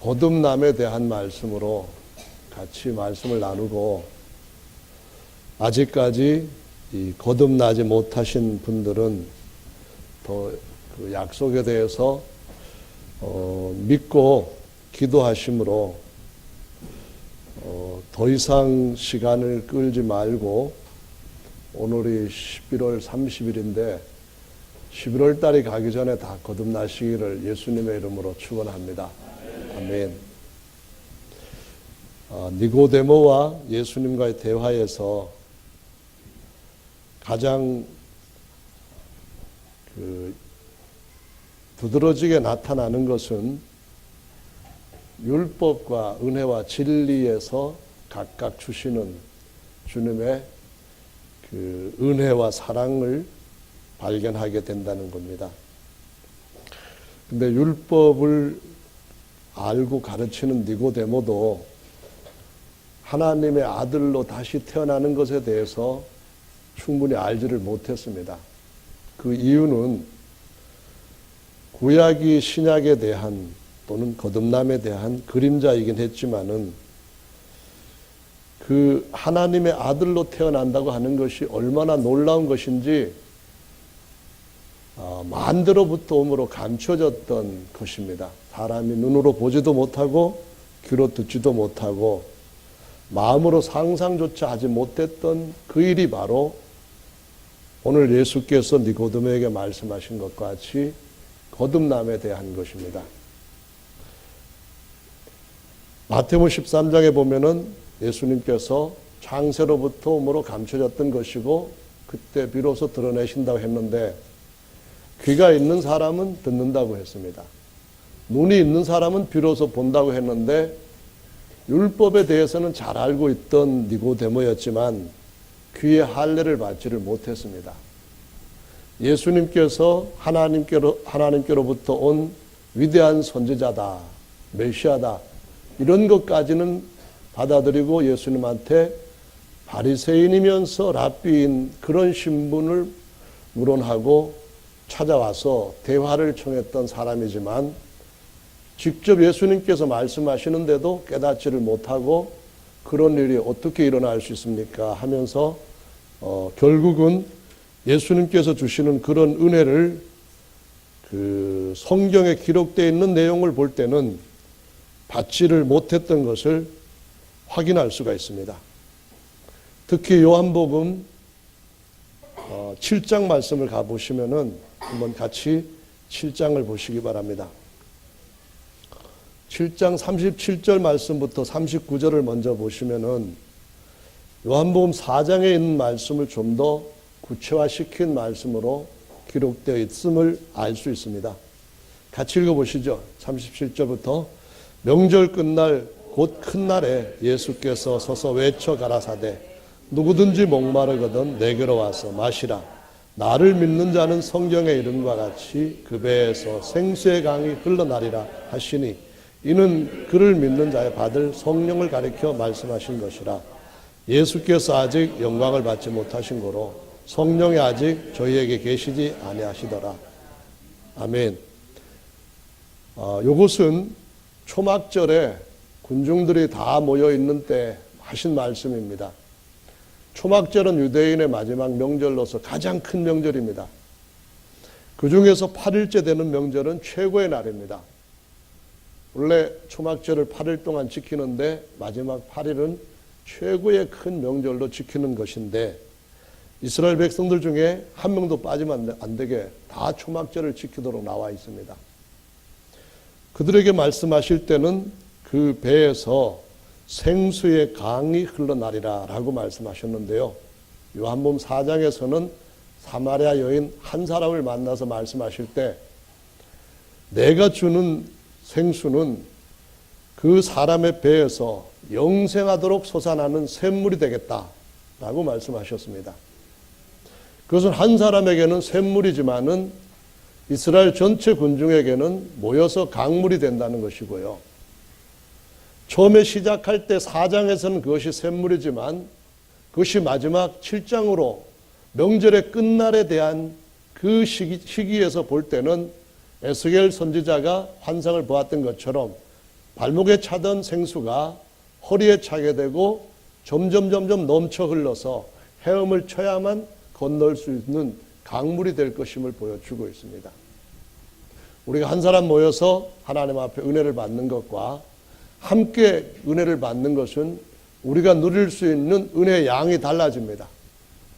거듭남에 대한 말씀으로 같이 말씀을 나누고, 아직까지 이 거듭나지 못하신 분들은 더 그 약속에 대해서 믿고 기도하심으로 더 이상 시간을 끌지 말고, 오늘이 11월 30일인데 11월 달이 가기 전에 다 거듭나시기를 예수님의 이름으로 축원합니다. 아멘. 니고데모와 예수님과의 대화에서 가장 두드러지게 나타나는 것은 율법과 은혜와 진리에서 각각 주시는 주님의 그 은혜와 사랑을 발견하게 된다는 겁니다. 근데 율법을 알고 가르치는 니고데모도 하나님의 아들로 다시 태어나는 것에 대해서 충분히 알지를 못했습니다. 그 이유는 구약이 신약에 대한 또는 거듭남에 대한 그림자이긴 했지만은, 그 하나님의 아들로 태어난다고 하는 것이 얼마나 놀라운 것인지 만대로부터 오므로 감춰졌던 것입니다. 사람이 눈으로 보지도 못하고 귀로 듣지도 못하고 마음으로 상상조차 하지 못했던 그 일이 바로 오늘 예수께서 니고데모에게 말씀하신 것과 같이 거듭남에 대한 것입니다. 마태복음 13장에 보면은 예수님께서 창세로부터 오므로 감춰졌던 것이고 그때 비로소 드러내신다고 했는데, 귀가 있는 사람은 듣는다고 했습니다. 눈이 있는 사람은 비로소 본다고 했는데, 율법에 대해서는 잘 알고 있던 니고데모였지만 귀의 할례를 받지를 못했습니다. 예수님께서 하나님께로부터 온 위대한 선지자다, 메시아다, 이런 것까지는 받아들이고 예수님한테 바리새인이면서 랍비인 그런 신분을 물론하고 찾아와서 대화를 청했던 사람이지만, 직접 예수님께서 말씀하시는데도 깨닫지를 못하고 그런 일이 어떻게 일어날 수 있습니까 하면서 결국은 예수님께서 주시는 그런 은혜를 그 성경에 기록되어 있는 내용을 볼 때는 받지를 못했던 것을 확인할 수가 있습니다. 특히 요한복음 7장 말씀을 가보시면은 한번 같이 7장을 보시기 바랍니다. 7장 37절 말씀부터 39절을 먼저 보시면은 요한복음 4장에 있는 말씀을 좀 더 구체화시킨 말씀으로 기록되어 있음을 알 수 있습니다. 같이 읽어보시죠. 37절부터 명절 끝날 곧 큰 날에 예수께서 서서 외쳐 가라사대 누구든지 목마르거든 내게로 와서 마시라. 나를 믿는 자는 성경의 이름과 같이 그 배에서 생수의 강이 흘러나리라 하시니, 이는 그를 믿는 자의 받을 성령을 가리켜 말씀하신 것이라. 예수께서 아직 영광을 받지 못하신 고로 성령이 아직 저희에게 계시지 아니하시더라. 아멘. 요것은 초막절에 군중들이 다 모여 있는 때 하신 말씀입니다. 초막절은 유대인의 마지막 명절로서 가장 큰 명절입니다. 그 중에서 8일째 되는 명절은 최고의 날입니다. 원래 초막절을 8일 동안 지키는데 마지막 8일은 최고의 큰 명절로 지키는 것인데, 이스라엘 백성들 중에 한 명도 빠지면 안 되게 다 초막절을 지키도록 나와 있습니다. 그들에게 말씀하실 때는 그 배에서 생수의 강이 흘러나리라 라고 말씀하셨는데요. 요한복음 4장에서는 사마리아 여인 한 사람을 만나서 말씀하실 때 내가 주는 생수는 그 사람의 배에서 영생하도록 솟아나는 샘물이 되겠다라고 말씀하셨습니다. 그것은 한 사람에게는 샘물이지만은 이스라엘 전체 군중에게는 모여서 강물이 된다는 것이고요. 처음에 시작할 때 4장에서는 그것이 샘물이지만 그것이 마지막 7장으로 명절의 끝날에 대한 그 시기에서 볼 때는 에스겔 선지자가 환상을 보았던 것처럼 발목에 차던 생수가 허리에 차게 되고 점점 넘쳐 흘러서 헤엄을 쳐야만 건널 수 있는 강물이 될 것임을 보여주고 있습니다. 우리가 한 사람 모여서 하나님 앞에 은혜를 받는 것과 함께 은혜를 받는 것은 우리가 누릴 수 있는 은혜의 양이 달라집니다.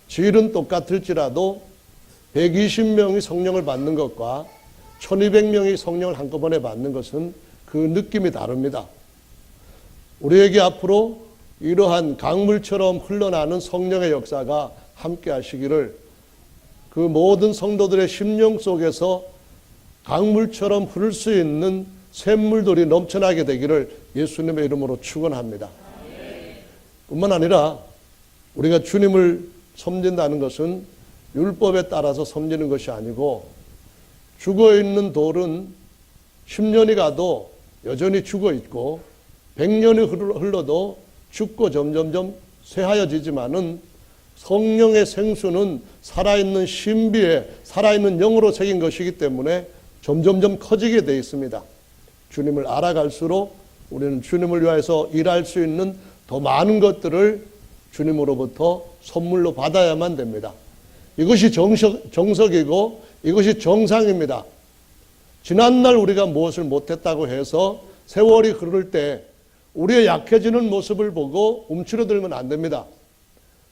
질은 똑같을지라도 120명이 성령을 받는 것과 1200명이 성령을 한꺼번에 받는 것은 그 느낌이 다릅니다. 우리에게 앞으로 이러한 강물처럼 흘러나는 성령의 역사가 함께 하시기를, 그 모든 성도들의 심령 속에서 강물처럼 흐를 수 있는 샘물들이 넘쳐나게 되기를 예수님의 이름으로 축원합니다. 뿐만 아니라 우리가 주님을 섬긴다는 것은 율법에 따라서 섬기는 것이 아니고, 죽어있는 돌은 10년이 가도 여전히 죽어있고 100년이 흘러도 죽고 점점점 쇠하여지지만은 성령의 생수는 살아있는 신비에 살아있는 영으로 새긴 것이기 때문에 점점점 커지게 되어 있습니다. 주님을 알아갈수록 우리는 주님을 위하여서 일할 수 있는 더 많은 것들을 주님으로부터 선물로 받아야만 됩니다. 이것이 정석이고 이것이 정상입니다. 지난날 우리가 무엇을 못했다고 해서 세월이 흐를 때 우리의 약해지는 모습을 보고 움츠러들면 안 됩니다.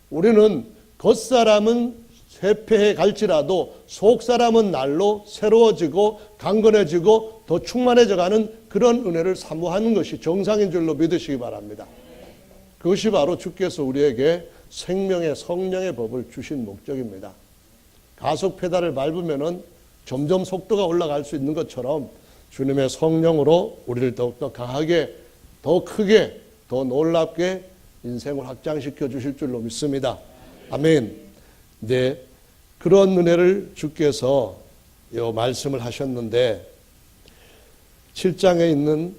우리는 겉사람은 쇠폐해 갈지라도 속사람은 날로 새로워지고 강건해지고 더 충만해져가는 그런 은혜를 사모하는 것이 정상인 줄로 믿으시기 바랍니다. 그것이 바로 주께서 우리에게 생명의 성령의 법을 주신 목적입니다. 가속 페달을 밟으면은 점점 속도가 올라갈 수 있는 것처럼 주님의 성령으로 우리를 더욱더 강하게, 더 크게, 더 놀랍게 인생을 확장시켜 주실 줄로 믿습니다. 아멘. 네, 그런 은혜를 주께서 이 말씀을 하셨는데 7장에 있는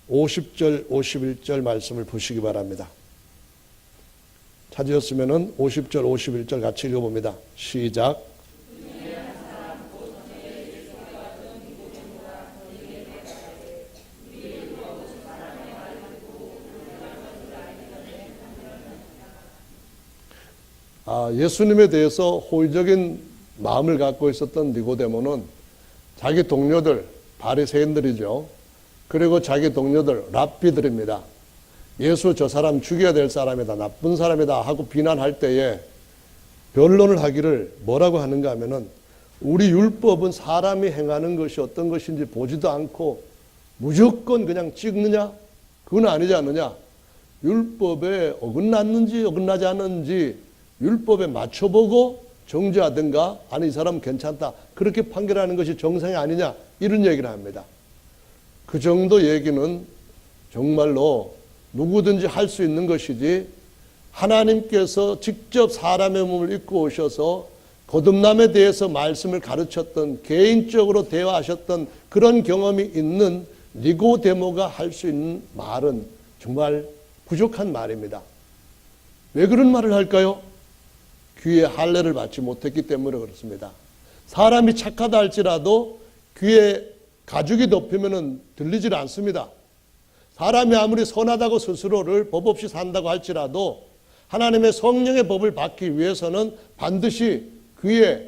50절, 51절 말씀을 보시기 바랍니다. 찾으셨으면 50절, 51절 같이 읽어봅니다. 시작. 예수님에 대해서 호의적인 마음을 갖고 있었던 니고데모는 자기 동료들, 바리새인들이죠. 그리고 자기 동료들, 랍비들입니다. 예수 저 사람 죽여야 될 사람이다, 나쁜 사람이다 하고 비난할 때에 변론을 하기를 뭐라고 하는가 하면은, 우리 율법은 사람이 행하는 것이 어떤 것인지 보지도 않고 무조건 그냥 찍느냐? 그건 아니지 않느냐? 율법에 어긋났는지 어긋나지 않는지 율법에 맞춰보고 정죄하든가, 아니 이 사람 괜찮다 그렇게 판결하는 것이 정상이 아니냐, 이런 얘기를 합니다. 그 정도 얘기는 정말로 누구든지 할 수 있는 것이지, 하나님께서 직접 사람의 몸을 입고 오셔서 거듭남에 대해서 말씀을 가르쳤던, 개인적으로 대화하셨던 그런 경험이 있는 니고데모가 할 수 있는 말은 정말 부족한 말입니다. 왜 그런 말을 할까요? 귀에 할례를 받지 못했기 때문에 그렇습니다. 사람이 착하다 할지라도 귀에 가죽이 덮이면 들리질 않습니다. 사람이 아무리 선하다고 스스로를 법 없이 산다고 할지라도 하나님의 성령의 법을 받기 위해서는 반드시 귀에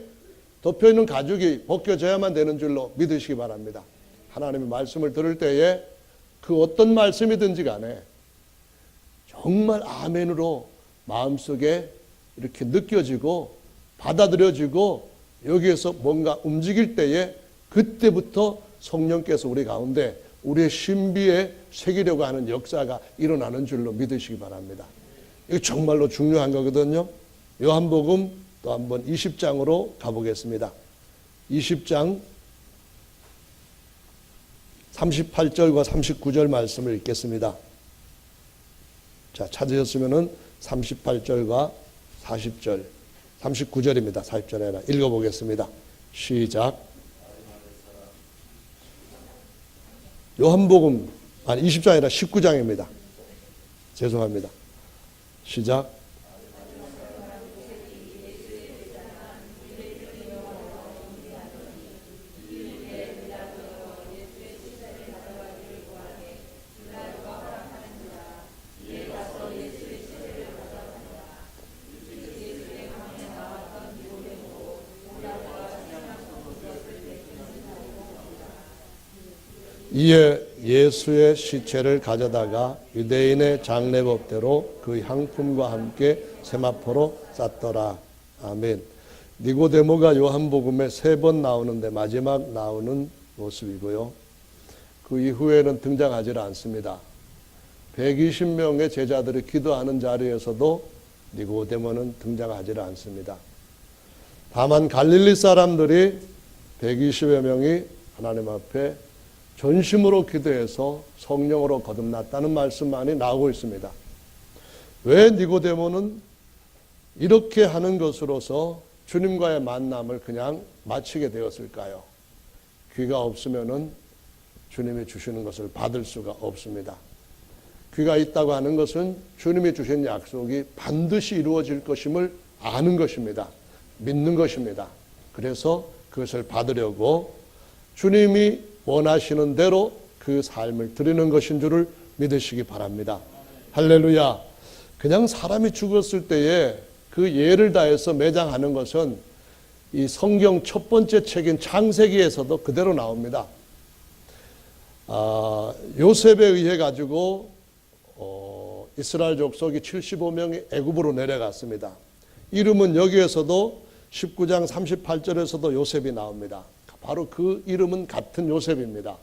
덮여있는 가죽이 벗겨져야만 되는 줄로 믿으시기 바랍니다. 하나님의 말씀을 들을 때에 그 어떤 말씀이든지 간에 정말 아멘으로 마음속에 이렇게 느껴지고 받아들여지고 여기에서 뭔가 움직일 때에 그때부터 성령께서 우리 가운데 우리의 신비에 새기려고 하는 역사가 일어나는 줄로 믿으시기 바랍니다. 이거 정말로 중요한 거거든요. 요한복음 또 한번 20장으로 가보겠습니다. 20장 38절과 39절 말씀을 읽겠습니다. 자, 찾으셨으면 38절과 40절, 39절입니다. 40절 아니라 읽어보겠습니다. 시작. 요한복음 20장 아니라 19장입니다. 죄송합니다. 시작. 이에 예수의 시체를 가져다가 유대인의 장례법대로 그 향품과 함께 세마포로 쌌더라. 아멘. 니고데모가 요한복음에 3번 나오는데 마지막 나오는 모습이고요. 그 이후에는 등장하지 않습니다. 120명의 제자들이 기도하는 자리에서도 니고데모는 등장하지 않습니다. 다만 갈릴리 사람들이 120여 명이 하나님 앞에 전심으로 기도해서 성령으로 거듭났다는 말씀만이 나오고 있습니다. 왜 니고데모는 이렇게 하는 것으로서 주님과의 만남을 그냥 마치게 되었을까요? 귀가 없으면은 주님이 주시는 것을 받을 수가 없습니다. 귀가 있다고 하는 것은 주님이 주신 약속이 반드시 이루어질 것임을 아는 것입니다. 믿는 것입니다. 그래서 그것을 받으려고 주님이 원하시는 대로 그 삶을 드리는 것인 줄을 믿으시기 바랍니다. 할렐루야. 그냥 사람이 죽었을 때에 그 예를 다해서 매장하는 것은 이 성경 첫 번째 책인 창세기에서도 그대로 나옵니다. 요셉에 의해 가지고 이스라엘 족속이 75명이 애굽으로 내려갔습니다. 이름은 여기에서도 19장 38절에서도 요셉이 나옵니다. 바로 그 이름은 같은 요셉입니다.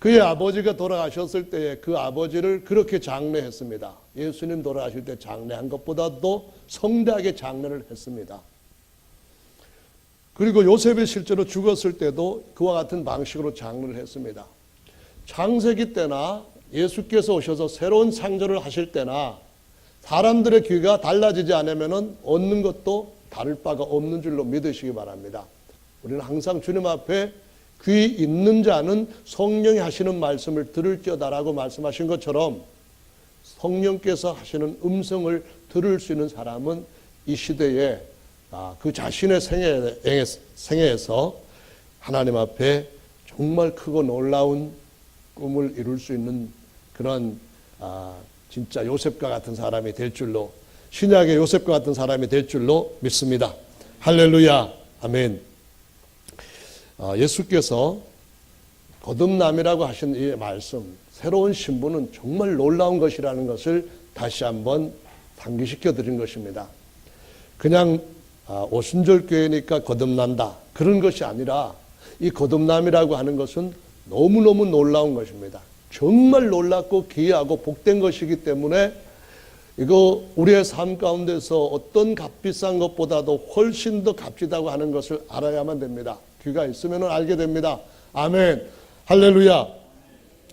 그의 아버지가 돌아가셨을 때에 그 아버지를 그렇게 장례했습니다. 예수님 돌아가실 때 장례한 것보다도 성대하게 장례를 했습니다. 그리고 요셉이 실제로 죽었을 때도 그와 같은 방식으로 장례를 했습니다. 창세기 때나 예수께서 오셔서 새로운 창조를 하실 때나 사람들의 귀가 달라지지 않으면 얻는 것도 다를 바가 없는 줄로 믿으시기 바랍니다. 우리는 항상 주님 앞에 귀 있는 자는 성령이 하시는 말씀을 들을지어다라고 말씀하신 것처럼 성령께서 하시는 음성을 들을 수 있는 사람은 이 시대에 그 자신의 생애에서 하나님 앞에 정말 크고 놀라운 꿈을 이룰 수 있는 그런 진짜 요셉과 같은 사람이 될 줄로, 신약의 요셉과 같은 사람이 될 줄로 믿습니다. 할렐루야. 아멘. 예수께서 거듭남이라고 하신 이 말씀, 새로운 신분은 정말 놀라운 것이라는 것을 다시 한번 상기시켜 드린 것입니다. 그냥 오순절교회니까 거듭난다 그런 것이 아니라 이 거듭남이라고 하는 것은 너무너무 놀라운 것입니다. 정말 놀랍고 귀하고 복된 것이기 때문에 이거 우리의 삶 가운데서 어떤 값비싼 것보다도 훨씬 더 값지다고 하는 것을 알아야만 됩니다. 귀가 있으면 알게 됩니다. 아멘. 할렐루야.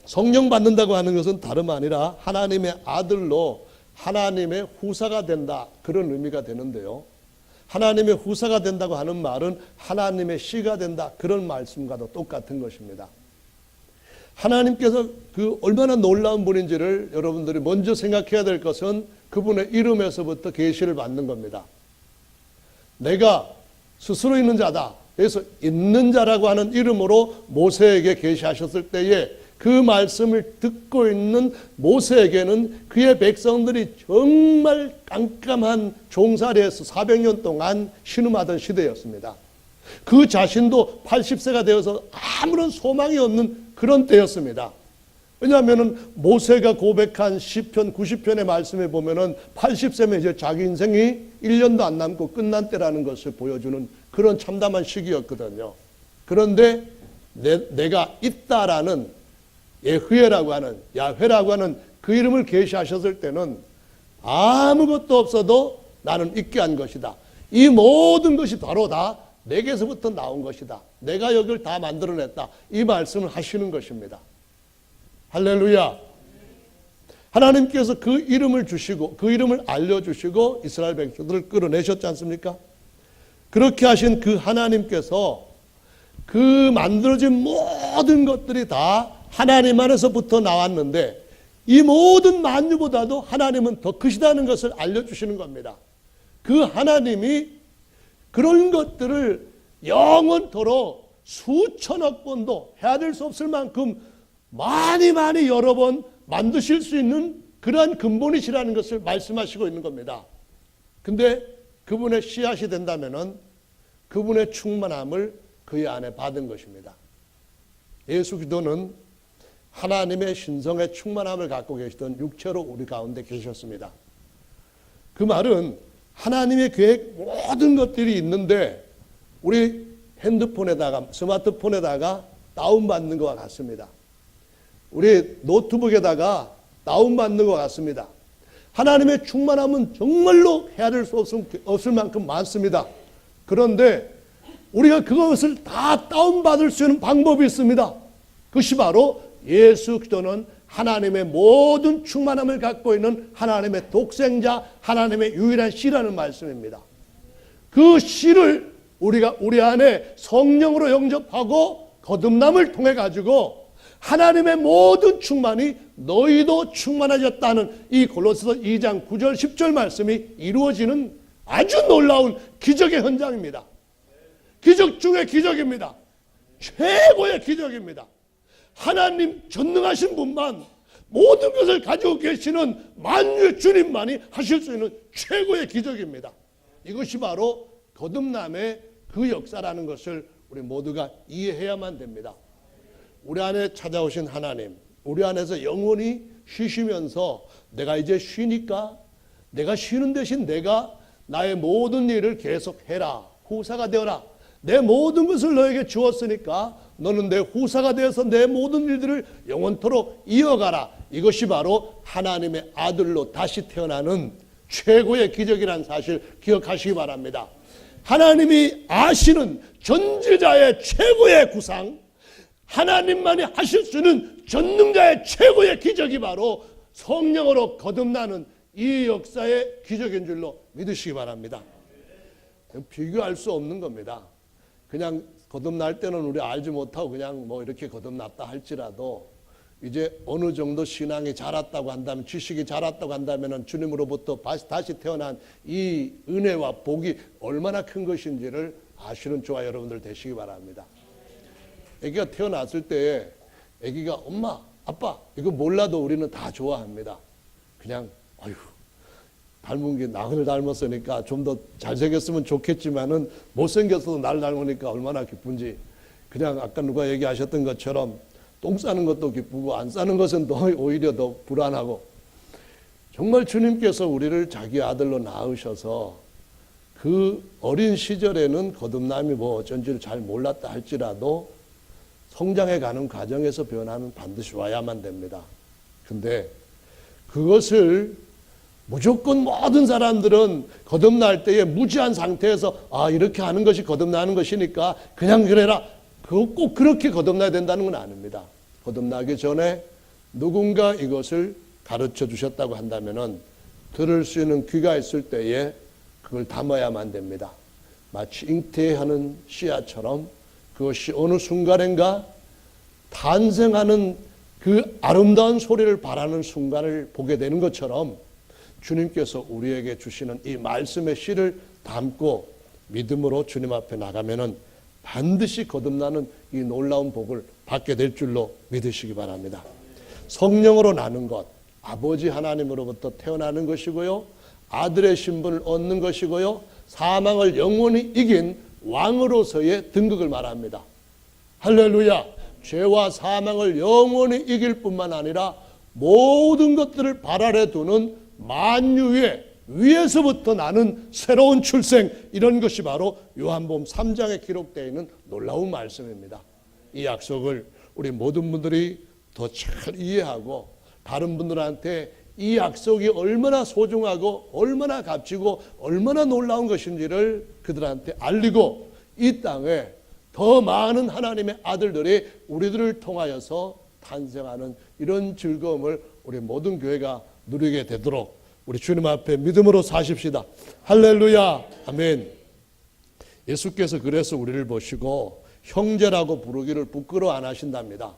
성령 받는다고 하는 것은 다름 아니라 하나님의 아들로 하나님의 후사가 된다, 그런 의미가 되는데요. 하나님의 후사가 된다고 하는 말은 하나님의 씨가 된다, 그런 말씀과도 똑같은 것입니다. 하나님께서 그 얼마나 놀라운 분인지를 여러분들이 먼저 생각해야 될 것은 그분의 이름에서부터 계시를 받는 겁니다. 내가 스스로 있는 자다. 그래서 있는 자라고 하는 이름으로 모세에게 계시하셨을 때에 그 말씀을 듣고 있는 모세에게는 그의 백성들이 정말 깜깜한 종살이에서 400년 동안 신음하던 시대였습니다. 그 자신도 80세가 되어서 아무런 소망이 없는 그런 때였습니다. 왜냐하면 모세가 고백한 시편 90편의 말씀에 보면은 80세면 이제 자기 인생이 1년도 안 남고 끝난 때라는 것을 보여주는 그런 참담한 시기였거든요. 그런데 내가 있다라는 예흐웨라고 하는, 야훼라고 하는 그 이름을 계시하셨을 때는 아무것도 없어도 나는 있게 한 것이다. 이 모든 것이 바로 다 내게서부터 나온 것이다. 내가 여기를 다 만들어냈다. 이 말씀을 하시는 것입니다. 할렐루야. 하나님께서 그 이름을 주시고 그 이름을 알려주시고 이스라엘 백성들을 끌어내셨지 않습니까? 그렇게 하신 그 하나님께서 그 만들어진 모든 것들이 다 하나님 안에서부터 나왔는데 이 모든 만유보다도 하나님은 더 크시다는 것을 알려주시는 겁니다. 그 하나님이 그런 것들을 영원토록 수천억 번도 해야 될 수 없을 만큼 많이 여러 번 만드실 수 있는 그러한 근본이시라는 것을 말씀하시고 있는 겁니다. 근데 그분의 씨앗이 된다면은 그분의 충만함을 그의 안에 받은 것입니다. 예수 기도는 하나님의 신성의 충만함을 갖고 계시던 육체로 우리 가운데 계셨습니다. 그 말은 하나님의 계획 모든 것들이 있는데 우리 핸드폰에다가 스마트폰에다가 다운받는 것과 같습니다. 우리 노트북에다가 다운받는 것 같습니다. 하나님의 충만함은 정말로 헤아릴 수 없을 만큼 많습니다. 그런데 우리가 그것을 다 다운받을 수 있는 방법이 있습니다. 그것이 바로 예수 그리스도는 하나님의 모든 충만함을 갖고 있는 하나님의 독생자, 하나님의 유일한 씨라는 말씀입니다. 그 씨를 우리가 우리 안에 성령으로 영접하고 거듭남을 통해 가지고 하나님의 모든 충만이 너희도 충만해졌다는 이 골로새서 2장 9절 10절 말씀이 이루어지는 아주 놀라운 기적의 현장입니다. 기적 중의 기적입니다. 최고의 기적입니다. 하나님 전능하신 분만 모든 것을 가지고 계시는 만유의 주님만이 하실 수 있는 최고의 기적입니다. 이것이 바로 거듭남의 그 역사라는 것을 우리 모두가 이해해야만 됩니다. 우리 안에 찾아오신 하나님, 우리 안에서 영원히 쉬시면서 내가 이제 쉬니까 내가 쉬는 대신 내가 나의 모든 일을 계속해라. 후사가 되어라. 내 모든 것을 너에게 주었으니까 너는 내 후사가 되어서 내 모든 일들을 영원토록 이어가라. 이것이 바로 하나님의 아들로 다시 태어나는 최고의 기적이라는 사실 기억하시기 바랍니다. 하나님이 아시는 전지자의 최고의 구상, 하나님만이 하실 수 있는 전능자의 최고의 기적이 바로 성령으로 거듭나는 이 역사의 기적인 줄로 믿으시기 바랍니다. 비교할 수 없는 겁니다. 그냥 거듭날 때는 우리 알지 못하고 그냥 뭐 이렇게 거듭났다 할지라도 이제 어느 정도 신앙이 자랐다고 한다면, 지식이 자랐다고 한다면 주님으로부터 다시 태어난 이 은혜와 복이 얼마나 큰 것인지를 아시는 저와 여러분들 되시기 바랍니다. 아기가 태어났을 때 아기가 엄마, 아빠 이거 몰라도 우리는 다 좋아합니다. 그냥 아유 닮은 게 나를 닮았으니까 좀 더 잘생겼으면 좋겠지만은 못생겼어도 나를 닮으니까 얼마나 기쁜지. 그냥 아까 누가 얘기하셨던 것처럼 똥 싸는 것도 기쁘고 안 싸는 것은 오히려 더 불안하고, 정말 주님께서 우리를 자기 아들로 낳으셔서 그 어린 시절에는 거듭남이 뭐 어쩐지를 잘 몰랐다 할지라도 성장해 가는 과정에서 변화는 반드시 와야만 됩니다. 근데 그것을 무조건 모든 사람들은 거듭날 때에 무지한 상태에서 이렇게 하는 것이 거듭나는 것이니까 그냥 그래라, 그거 꼭 그렇게 거듭나야 된다는 건 아닙니다. 거듭나기 전에 누군가 이것을 가르쳐 주셨다고 한다면은 들을 수 있는 귀가 있을 때에 그걸 담아야만 됩니다. 마치 잉태하는 씨앗처럼 그것이 어느 순간인가 탄생하는 그 아름다운 소리를 바라는 순간을 보게 되는 것처럼 주님께서 우리에게 주시는 이 말씀의 씨를 담고 믿음으로 주님 앞에 나가면은 반드시 거듭나는 이 놀라운 복을 받게 될 줄로 믿으시기 바랍니다. 성령으로 나는 것, 아버지 하나님으로부터 태어나는 것이고요, 아들의 신분을 얻는 것이고요, 사망을 영원히 이긴 왕으로서의 등극을 말합니다. 할렐루야! 죄와 사망을 영원히 이길 뿐만 아니라 모든 것들을 발 아래 두는 만유의 위에서부터 나는 새로운 출생, 이런 것이 바로 요한복음 3장에 기록되어 있는 놀라운 말씀입니다. 이 약속을 우리 모든 분들이 더 잘 이해하고 다른 분들한테 이 약속이 얼마나 소중하고 얼마나 값지고 얼마나 놀라운 것인지를 그들한테 알리고 이 땅에 더 많은 하나님의 아들들이 우리들을 통하여서 탄생하는 이런 즐거움을 우리 모든 교회가 누리게 되도록 우리 주님 앞에 믿음으로 사십시다. 할렐루야. 아멘. 예수께서 그래서 우리를 보시고 형제라고 부르기를 부끄러워 안 하신답니다.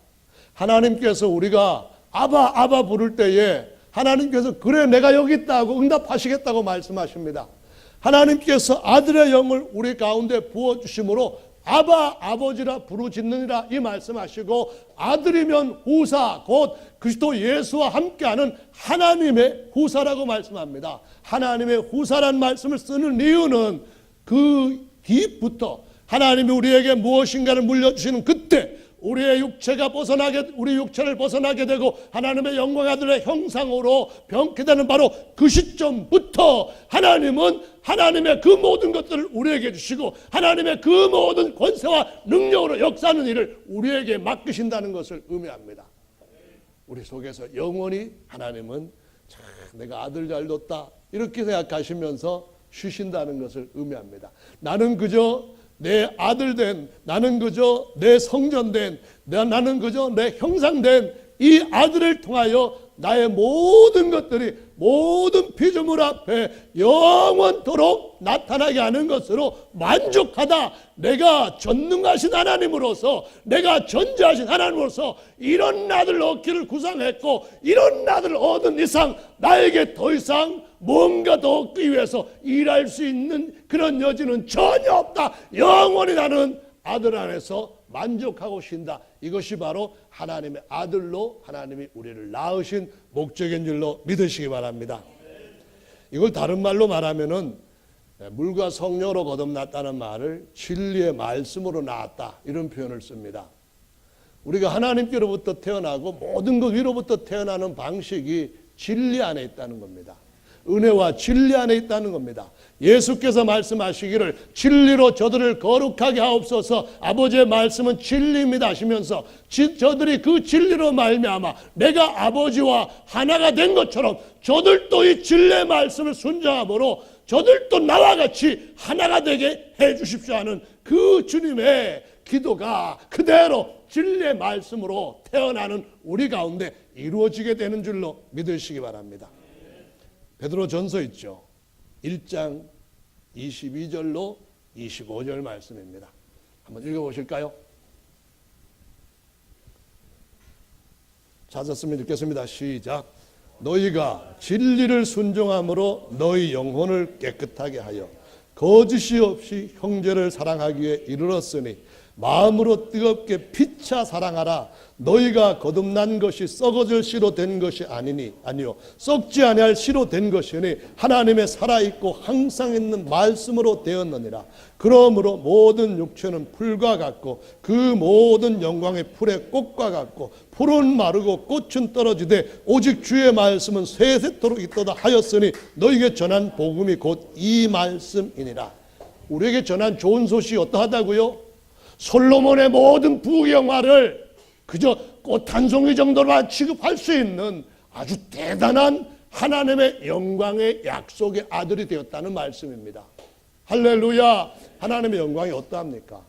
하나님께서 우리가 아바 부를 때에 하나님께서 그래 내가 여기 있다고 응답하시겠다고 말씀하십니다. 하나님께서 아들의 영을 우리 가운데 부어주심으로 아버지라 부르짖느니라 이 말씀하시고, 아들이면 후사 곧 그리스도 예수와 함께하는 하나님의 후사라고 말씀합니다. 하나님의 후사란 말씀을 쓰는 이유는 그 뒤부터 하나님이 우리에게 무엇인가를 물려주시는 그때 우리의 육체가 우리 육체를 벗어나게 되고 하나님의 영광의 아들의 형상으로 변케되는 바로 그 시점부터 하나님은 하나님의 그 모든 것들을 우리에게 주시고 하나님의 그 모든 권세와 능력으로 역사하는 일을 우리에게 맡기신다는 것을 의미합니다. 우리 속에서 영원히 하나님은 참 내가 아들 잘 뒀다 이렇게 생각하시면서 쉬신다는 것을 의미합니다. 나는 그저 내 아들 된, 나는 그저 내 성전 된, 나는 그저 내 형상된 이 아들을 통하여 나의 모든 것들이 모든 피조물 앞에 영원토록 나타나게 하는 것으로 만족하다. 내가 전능하신 하나님으로서, 내가 전지하신 하나님으로서 이런 아들을 얻기를 구상했고 이런 아들을 얻은 이상 나에게 더 이상 뭔가 더 얻기 위해서 일할 수 있는 그런 여지는 전혀 없다. 영원히 나는 아들 안에서 만족하고 쉰다. 이것이 바로 하나님의 아들로 하나님이 우리를 낳으신 목적인 줄로 믿으시기 바랍니다. 이걸 다른 말로 말하면은 물과 성령으로 거듭났다는 말을 진리의 말씀으로 낳았다 이런 표현을 씁니다. 우리가 하나님께로부터 태어나고 모든 것 위로부터 태어나는 방식이 진리 안에 있다는 겁니다. 은혜와 진리 안에 있다는 겁니다. 예수께서 말씀하시기를 진리로 저들을 거룩하게 하옵소서. 아버지의 말씀은 진리입니다 하시면서 저들이 그 진리로 말미암아 내가 아버지와 하나가 된 것처럼 저들도 이 진리의 말씀을 순종함으로 저들도 나와 같이 하나가 되게 해 주십시오 하는 그 주님의 기도가 그대로 진리의 말씀으로 태어나는 우리 가운데 이루어지게 되는 줄로 믿으시기 바랍니다. 베드로전서 있죠. 1장 22절로 25절 말씀입니다. 한번 읽어보실까요? 찾았으면 읽겠습니다. 시작. 너희가 진리를 순종함으로 너희 영혼을 깨끗하게 하여 거짓이 없이 형제를 사랑하기에 이르렀으니 마음으로 뜨겁게 피차 사랑하라. 너희가 거듭난 것이 썩어질 씨로 된 것이 아니요 썩지 아니할 씨로 된 것이니 하나님의 살아있고 항상 있는 말씀으로 되었느니라. 그러므로 모든 육체는 풀과 같고 그 모든 영광의 풀의 꽃과 같고 풀은 마르고 꽃은 떨어지되 오직 주의 말씀은 세세토록 있도다 하였으니 너희에게 전한 복음이 곧 이 말씀이니라. 우리에게 전한 좋은 소식이 어떠하다고요? 솔로몬의 모든 부경화를 그저 꽃 한 송이 정도로만 취급할 수 있는 아주 대단한 하나님의 영광의 약속의 아들이 되었다는 말씀입니다. 할렐루야. 하나님의 영광이 어떠합니까?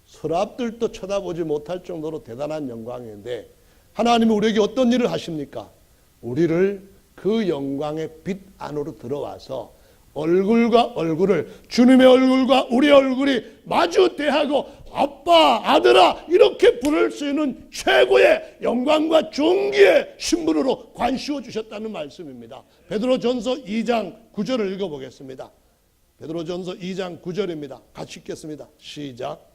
서랍들도 쳐다보지 못할 정도로 대단한 영광인데 하나님이 우리에게 어떤 일을 하십니까? 우리를 그 영광의 빛 안으로 들어와서 얼굴과 얼굴을 주님의 얼굴과 우리 얼굴이 마주 대하고 아빠, 아들아 이렇게 부를 수 있는 최고의 영광과 존귀의 신분으로 관시워 주셨다는 말씀입니다. 베드로전서 2장 9절을 읽어보겠습니다. 베드로전서 2장 9절입니다. 같이 읽겠습니다. 시작.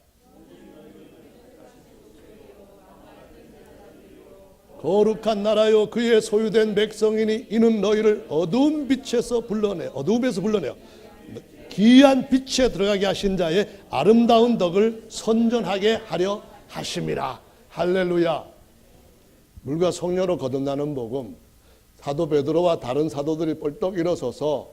거룩한 나라요 그의 소유된 백성이니 이는 너희를 어두움에서 불러내어 기이한 빛에 들어가게 하신 자의 아름다운 덕을 선전하게 하려 하심이라. 할렐루야. 물과 성령으로 거듭나는 복음, 사도 베드로와 다른 사도들이 뻘떡 일어서서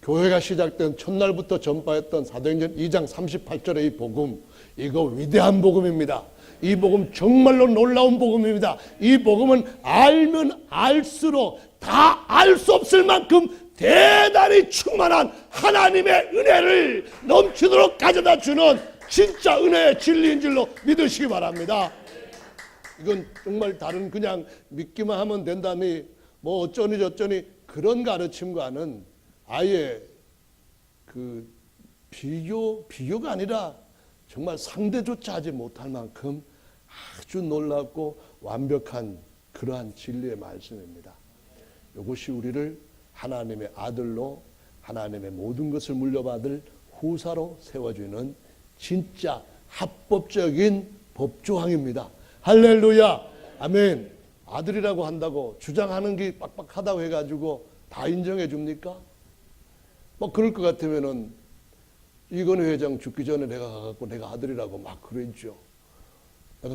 교회가 시작된 첫날부터 전파했던 사도행전 2장 38절의 이 복음, 이거 위대한 복음입니다. 이 복음 정말로 놀라운 복음입니다. 이 복음은 알면 알수록 다 알 수 없을 만큼 대단히 충만한 하나님의 은혜를 넘치도록 가져다 주는 진짜 은혜의 진리인 줄로 믿으시기 바랍니다. 이건 정말 다른 그냥 믿기만 하면 된다니 뭐 어쩌니 저쩌니 그런 가르침과는 아예 그 비교가 아니라 정말 상대조차 하지 못할 만큼 아주 놀랍고 완벽한 그러한 진리의 말씀입니다. 이것이 우리를 하나님의 아들로 하나님의 모든 것을 물려받을 후사로 세워주는 진짜 합법적인 법조항입니다. 할렐루야. 아멘. 아들이라고 한다고 주장하는 게 빡빡하다고 해가지고 다 인정해 줍니까? 뭐 그럴 것 같으면은 이건희 회장 죽기 전에 내가 가갖고 내가 아들이라고 막 그랬죠.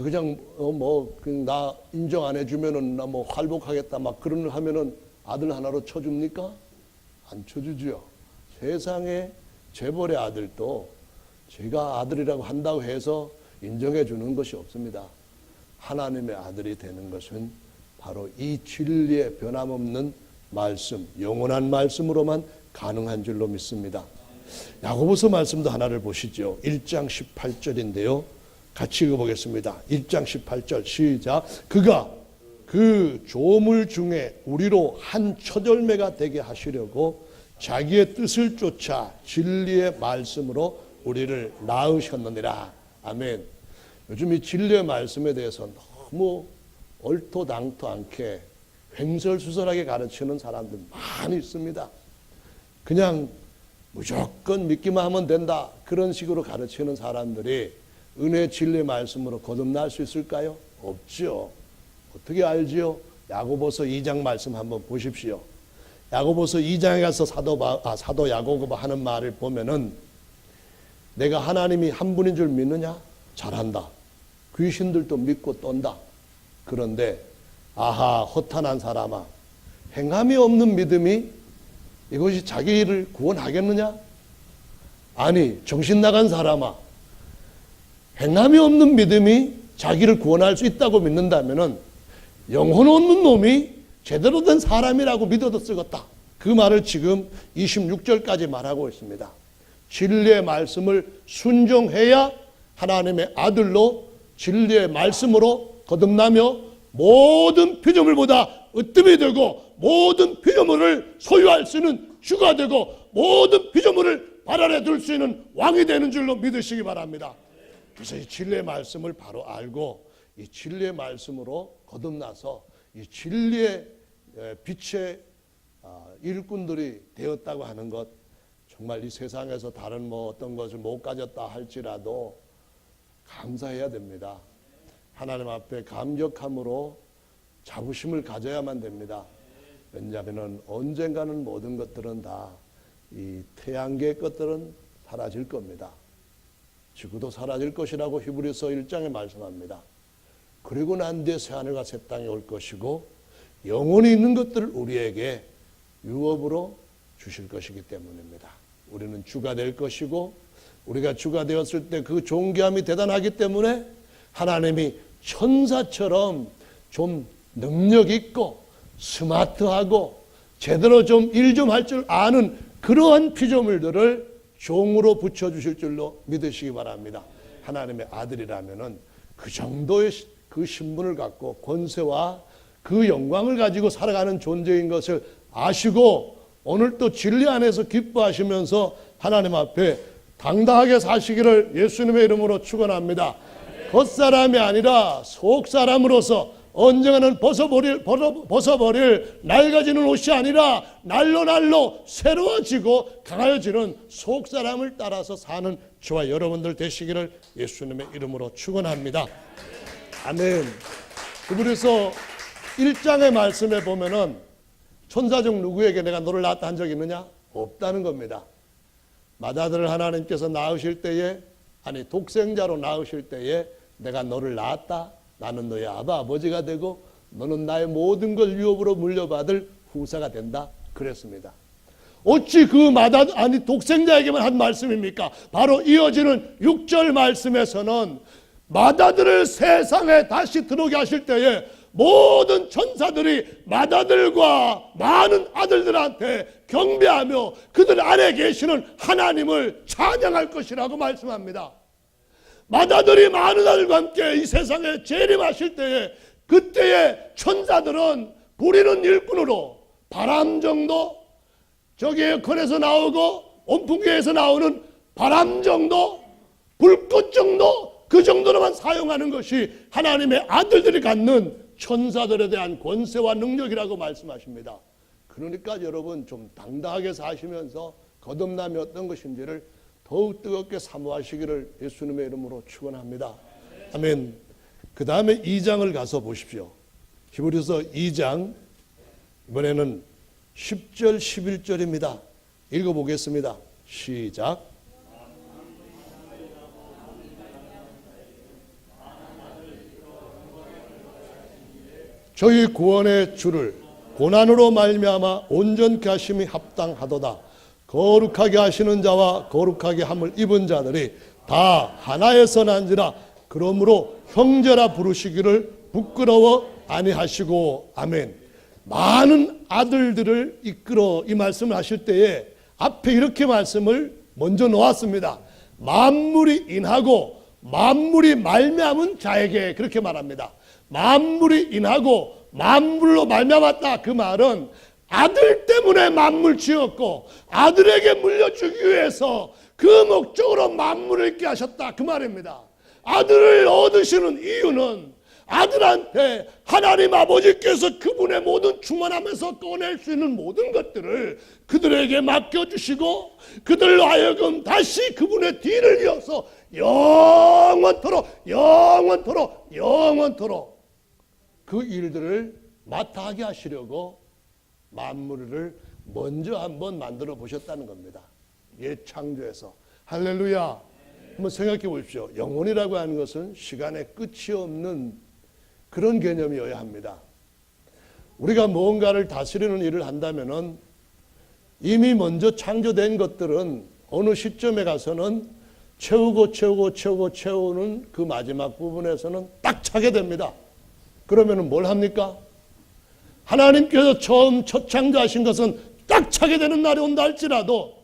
그냥 그냥 나 인정 안 해주면은 나 뭐 활복하겠다 막 그런 하면은 아들 하나로 쳐줍니까? 안 쳐주지요. 세상에 재벌의 아들도 제가 아들이라고 한다고 해서 인정해 주는 것이 없습니다. 하나님의 아들이 되는 것은 바로 이 진리의 변함없는 말씀, 영원한 말씀으로만 가능한 줄로 믿습니다. 야고보서 말씀도 하나를 보시죠. 1장 18절인데요. 같이 읽어보겠습니다. 1장 18절 시작. 그가 그 조물 중에 우리로 한 처절매가 되게 하시려고 자기의 뜻을 쫓아 진리의 말씀으로 우리를 낳으셨느니라. 아멘. 요즘 이 진리의 말씀에 대해서 너무 얼토당토 않게 횡설수설하게 가르치는 사람들 많이 있습니다. 그냥 무조건 믿기만 하면 된다 그런 식으로 가르치는 사람들이 은혜 진리 말씀으로 거듭날 수 있을까요? 없죠. 어떻게 알지요? 야고보서 2장 말씀 한번 보십시오. 야고보서 2장에 가서 사도 야고보가 하는 말을 보면은 내가 하나님이 한 분인 줄 믿느냐? 잘한다. 귀신들도 믿고 떤다. 그런데 아하 허탄한 사람아, 행함이 없는 믿음이 이것이 자기를 구원하겠느냐? 아니 정신 나간 사람아, 행함이 없는 믿음이 자기를 구원할 수 있다고 믿는다면은 영혼 없는 놈이 제대로 된 사람이라고 믿어도 쓰겄다. 그 말을 지금 26절까지 말하고 있습니다. 진리의 말씀을 순종해야 하나님의 아들로 진리의 말씀으로 거듭나며 모든 피조물보다 으뜸이 되고 모든 피조물을 소유할 수 있는 주가 되고 모든 피조물을 발 아래 둘 수 있는 왕이 되는 줄로 믿으시기 바랍니다. 그래서 이 진리의 말씀을 바로 알고 이 진리의 말씀으로 거듭나서 이 진리의 빛의 일꾼들이 되었다고 하는 것, 정말 이 세상에서 다른 어떤 것을 못 가졌다 할지라도 감사해야 됩니다. 하나님 앞에 감격함으로 자부심을 가져야만 됩니다. 왜냐하면 언젠가는 모든 것들은 다 이 태양계의 것들은 사라질 겁니다. 지구도 사라질 것이라고 히브리서 1장에 말씀합니다. 그리고 난 뒤에 새하늘과 새 땅이 올 것이고 영원히 있는 것들을 우리에게 유업으로 주실 것이기 때문입니다. 우리는 주가 될 것이고 우리가 주가 되었을 때 그 존귀함이 대단하기 때문에 하나님이 천사처럼 좀 능력 있고 스마트하고 제대로 좀 일 좀 할 줄 아는 그러한 피조물들을 종으로 붙여주실 줄로 믿으시기 바랍니다. 하나님의 아들이라면은 그 정도의 그 신분을 갖고 권세와 그 영광을 가지고 살아가는 존재인 것을 아시고 오늘 또 진리 안에서 기뻐하시면서 하나님 앞에 당당하게 사시기를 예수님의 이름으로 축원합니다. 겉사람이 아니라 속사람으로서 언젠가는 벗어버릴 낡아지는 옷이 아니라 날로 새로워지고 강하여지는 속사람을 따라서 사는 저와 여러분들 되시기를 예수님의 이름으로 축원합니다. 아멘. 그래서 1장의 말씀에 보면은 천사 중 누구에게 내가 너를 낳았다 한 적이 있느냐? 없다는 겁니다. 맏아들을 하나님께서 낳으실 때에, 아니 독생자로 낳으실 때에 내가 너를 낳았다. 나는 너의 아버지가 되고 너는 나의 모든 걸 유업으로 물려받을 후사가 된다. 그랬습니다. 어찌 그 독생자에게만 한 말씀입니까? 바로 이어지는 6절 말씀에서는 맏아들을 세상에 다시 들어오게 하실 때에 모든 천사들이 맏아들과 많은 아들들한테 경배하며 그들 안에 계시는 하나님을 찬양할 것이라고 말씀합니다. 맏아들이 많은 아들과 함께 이 세상에 재림하실 때에 그때의 천사들은 부리는 일꾼으로 바람 정도, 저기 에어컨에서 나오고 온풍기에서 나오는 바람 정도, 불꽃 정도, 그 정도로만 사용하는 것이 하나님의 아들들이 갖는 천사들에 대한 권세와 능력이라고 말씀하십니다. 그러니까 여러분 좀 당당하게 사시면서 거듭남이 어떤 것인지를 더욱 뜨겁게 사모하시기를 예수님의 이름으로 축원합니다. 아멘. 그 다음에 2장을 가서 보십시오. 히브리서 2장 이번에는 10절 11절입니다. 읽어보겠습니다. 시작. 저희 구원의 주를 고난으로 말미암아 온전케 하심이 합당하도다. 거룩하게 하시는 자와 거룩하게 함을 입은 자들이 다 하나에서 난지라. 그러므로 형제라 부르시기를 부끄러워 아니하시고. 아멘. 많은 아들들을 이끌어 이 말씀을 하실 때에 앞에 이렇게 말씀을 먼저 놓았습니다. 만물이 인하고 만물이 말미암은 자에게, 그렇게 말합니다. 만물이 인하고 만물로 말미암았다. 그 말은 아들 때문에 만물 지었고 아들에게 물려주기 위해서 그 목적으로 만물을 있게 하셨다, 그 말입니다. 아들을 얻으시는 이유는 아들한테 하나님 아버지께서 그분의 모든 충만함에서 꺼낼 수 있는 모든 것들을 그들에게 맡겨주시고 그들로 하여금 다시 그분의 뒤를 이어서 영원토록 그 일들을 맡아 하게 하시려고 만물을 먼저 한번 만들어 보셨다는 겁니다. 옛 창조에서. 할렐루야. 한번 생각해 보십시오. 영혼이라고 하는 것은 시간의 끝이 없는 그런 개념이어야 합니다. 우리가 무언가를 다스리는 일을 한다면은 이미 먼저 창조된 것들은 어느 시점에 가서는 채우는 그 마지막 부분에서는 딱 차게 됩니다. 그러면은 뭘 합니까? 하나님께서 처음 첫 창조하신 것은 딱 차게 되는 날이 온다 할지라도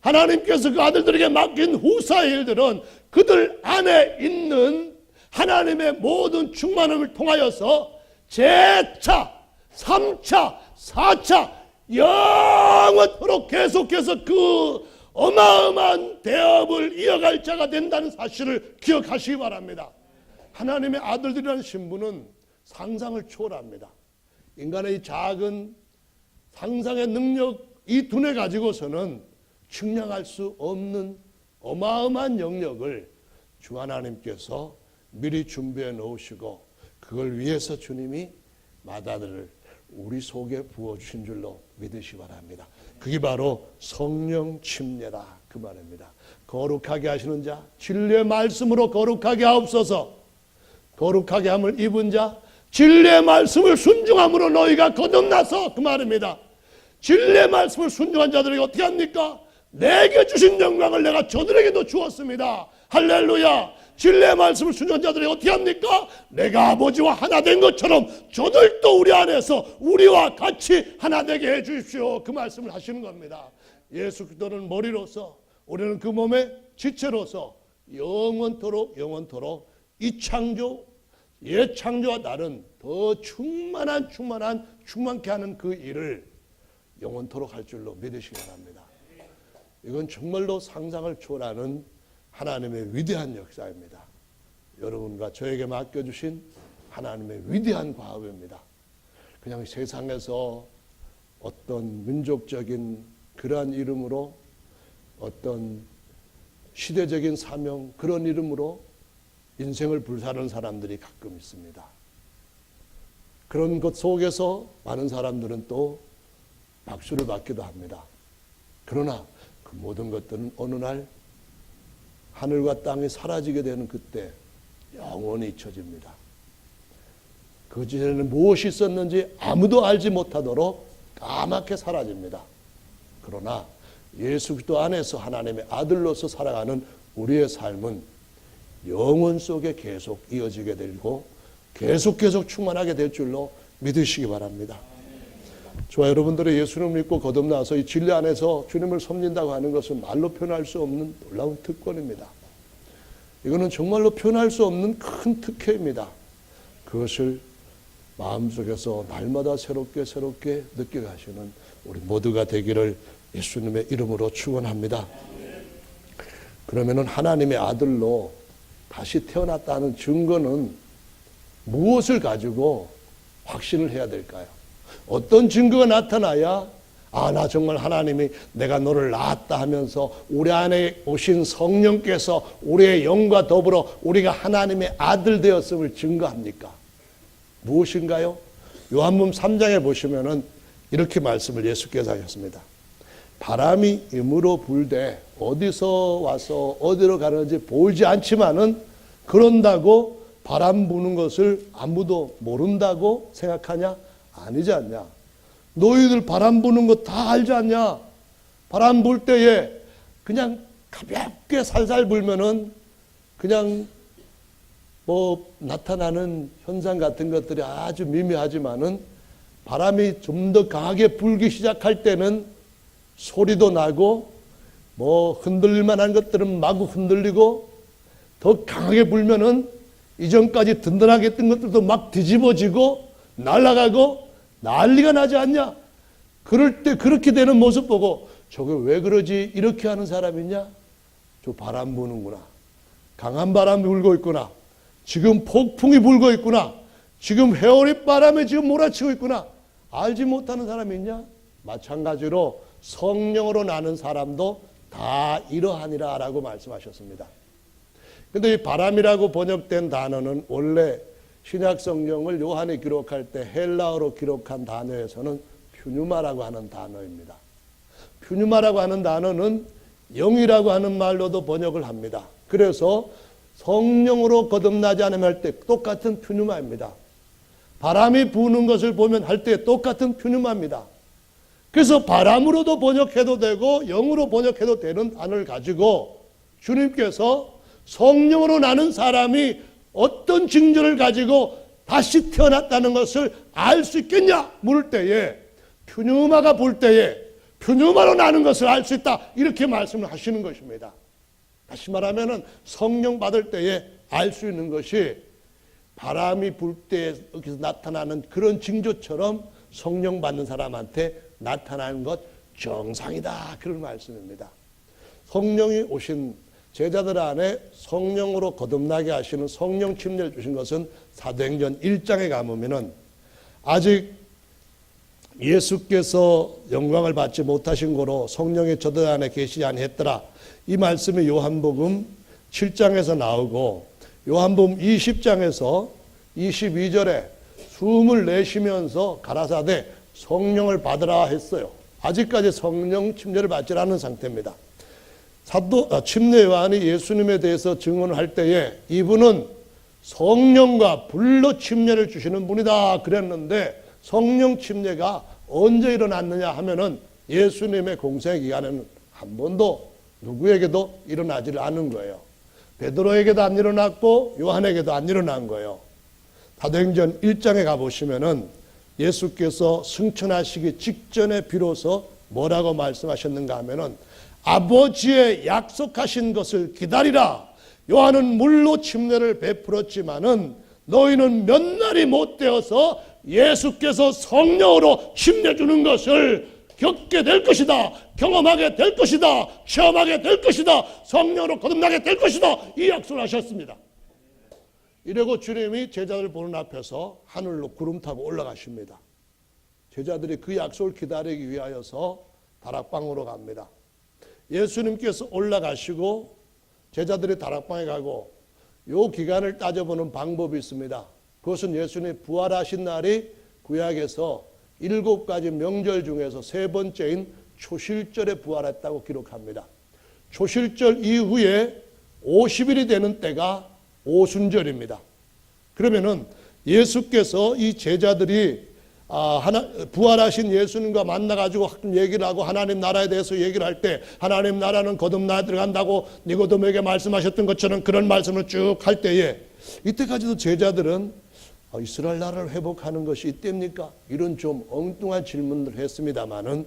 하나님께서 그 아들들에게 맡긴 후사의 일들은 그들 안에 있는 하나님의 모든 충만함을 통하여서 제차, 3차, 4차 영원토록 계속해서 그 어마어마한 대업을 이어갈 자가 된다는 사실을 기억하시기 바랍니다. 하나님의 아들들이라는 신분은 상상을 초월합니다. 인간의 이 작은 상상의 능력 이 두뇌 가지고서는 측량할 수 없는 어마어마한 영역을 주 하나님께서 미리 준비해 놓으시고 그걸 위해서 주님이 마다들을 우리 속에 부어주신 줄로 믿으시기 바랍니다. 그게 바로 성령 침례라, 그 말입니다. 거룩하게 하시는 자, 진리의 말씀으로 거룩하게 하옵소서. 거룩하게 함을 입은 자, 진리의 말씀을 순종함으로 너희가 거듭나서, 그 말입니다. 진리의 말씀을 순종한 자들에게 어떻게 합니까? 내게 주신 영광을 내가 저들에게도 주었습니다. 할렐루야. 진리의 말씀을 순종한 자들에게 어떻게 합니까? 내가 아버지와 하나 된 것처럼 저들도 우리 안에서 우리와 같이 하나 되게 해 주십시오. 그 말씀을 하시는 겁니다. 예수 그리스도는 머리로서 우리는 그 몸의 지체로서 영원토록 이 창조, 옛 창조와 다른 더 충만케 하는 그 일을 영원토록 할 줄로 믿으시기 바랍니다. 이건 정말로 상상을 초월하는 하나님의 위대한 역사입니다. 여러분과 저에게 맡겨주신 하나님의 위대한 과업입니다. 그냥 세상에서 어떤 민족적인 그러한 이름으로 어떤 시대적인 사명 그런 이름으로 인생을 불사르는 사람들이 가끔 있습니다. 그런 것 속에서 많은 사람들은 또 박수를 받기도 합니다. 그러나 그 모든 것들은 어느 날 하늘과 땅이 사라지게 되는 그때 영원히 잊혀집니다. 그 전에는 무엇이 있었는지 아무도 알지 못하도록 까맣게 사라집니다. 그러나 예수 그리스도 안에서 하나님의 아들로서 살아가는 우리의 삶은 영원 속에 계속 이어지게 되고 계속 충만하게 될 줄로 믿으시기 바랍니다. 저와 여러분들의 예수를 믿고 거듭나서 이 진리 안에서 주님을 섬긴다고 하는 것은 말로 표현할 수 없는 놀라운 특권입니다. 이거는 정말로 표현할 수 없는 큰 특혜입니다. 그것을 마음속에서 날마다 새롭게 느껴가시는 우리 모두가 되기를 예수님의 이름으로 축원합니다. 그러면은 하나님의 아들로 다시 태어났다는 증거는 무엇을 가지고 확신을 해야 될까요? 어떤 증거가 나타나야 나 정말 하나님이 내가 너를 낳았다 하면서 우리 안에 오신 성령께서 우리의 영과 더불어 우리가 하나님의 아들 되었음을 증거합니까? 무엇인가요? 요한복음 3장에 보시면은 이렇게 말씀을 예수께서 하셨습니다. 바람이 임으로 불되 어디서 와서 어디로 가는지 보이지 않지만은 그런다고 바람 부는 것을 아무도 모른다고 생각하냐? 아니지 않냐? 너희들 바람 부는 거 다 알지 않냐? 바람 불 때에 그냥 가볍게 살살 불면은 그냥 뭐 나타나는 현상 같은 것들이 아주 미미하지만은 바람이 좀 더 강하게 불기 시작할 때는 소리도 나고 뭐 흔들릴 만한 것들은 마구 흔들리고 더 강하게 불면은 이전까지 든든하게 했던 것들도 막 뒤집어지고 날아가고 난리가 나지 않냐? 그럴 때 그렇게 되는 모습 보고 저게 왜 그러지? 이렇게 하는 사람 있냐? 저 바람 부는구나. 강한 바람이 불고 있구나. 지금 폭풍이 불고 있구나. 지금 회오리 바람에 지금 몰아치고 있구나. 알지 못하는 사람이 있냐? 마찬가지로 성령으로 나는 사람도 다 이러하니라 라고 말씀하셨습니다. 근데 이 바람이라고 번역된 단어는 원래 신약 성경을 요한이 기록할 때 헬라어로 기록한 단어에서는 퓨뉴마라고 하는 단어입니다. 퓨뉴마라고 하는 단어는 영이라고 하는 말로도 번역을 합니다. 그래서 성령으로 거듭나지 않으면 할 때 똑같은 퓨뉴마입니다. 바람이 부는 것을 보면 할 때 똑같은 퓨뉴마입니다. 그래서 바람으로도 번역해도 되고 영으로 번역해도 되는 단어를 가지고 주님께서 성령으로 나는 사람이 어떤 징조를 가지고 다시 태어났다는 것을 알 수 있겠냐 물을 때에 퓨뉴마가 불 때에 퓨뉴마로 나는 것을 알 수 있다 이렇게 말씀을 하시는 것입니다. 다시 말하면 성령 받을 때에 알 수 있는 것이 바람이 불 때 여기서 나타나는 그런 징조처럼 성령 받는 사람한테 나타나는 것 정상이다 그런 말씀입니다. 성령이 오신 제자들 안에 성령으로 거듭나게 하시는 성령 침례를 주신 것은 사도행전 1장에 가보면은 아직 예수께서 영광을 받지 못하신 거로 성령이 저들 안에 계시지 아니했더라. 이 말씀이 요한복음 7장에서 나오고 요한복음 20장에서 22절에 숨을 내쉬면서 가라사대 성령을 받으라 했어요. 아직까지 성령 침례를 받지 않은 상태입니다. 침례 요한이 예수님에 대해서 증언을 할 때에 이분은 성령과 불로 침례를 주시는 분이다 그랬는데 성령 침례가 언제 일어났느냐 하면은 예수님의 공생 기간에는 한 번도 누구에게도 일어나지 않은 거예요. 베드로에게도 안 일어났고 요한에게도 안 일어난 거예요. 사도행전 1장에 가보시면은 예수께서 승천하시기 직전에 비로소 뭐라고 말씀하셨는가 하면은 아버지의 약속하신 것을 기다리라. 요한은 물로 침례를 베풀었지만은 너희는 몇 날이 못 되어서 예수께서 성령으로 침례 주는 것을 겪게 될 것이다. 경험하게 될 것이다. 체험하게 될 것이다. 성령으로 거듭나게 될 것이다. 이 약속을 하셨습니다. 이러고 주님이 제자들 보는 앞에서 하늘로 구름 타고 올라가십니다. 제자들이 그 약속을 기다리기 위하여서 다락방으로 갑니다. 예수님께서 올라가시고 제자들이 다락방에 가고 요 기간을 따져보는 방법이 있습니다. 그것은 예수님이 부활하신 날이 구약에서 7가지 명절 중에서 세 번째인 초실절에 부활했다고 기록합니다. 초실절 이후에 50일이 되는 때가 오순절입니다. 그러면은 예수께서 이 제자들이 부활하신 예수님과 만나가지고 얘기를 하고 하나님 나라에 대해서 얘기를 할 때 하나님 나라는 거듭나야 들어간다고 니고데모에게 말씀하셨던 것처럼 그런 말씀을 쭉 할 때에 이때까지도 제자들은 이스라엘 나라를 회복하는 것이 이때입니까? 이런 좀 엉뚱한 질문을 했습니다마는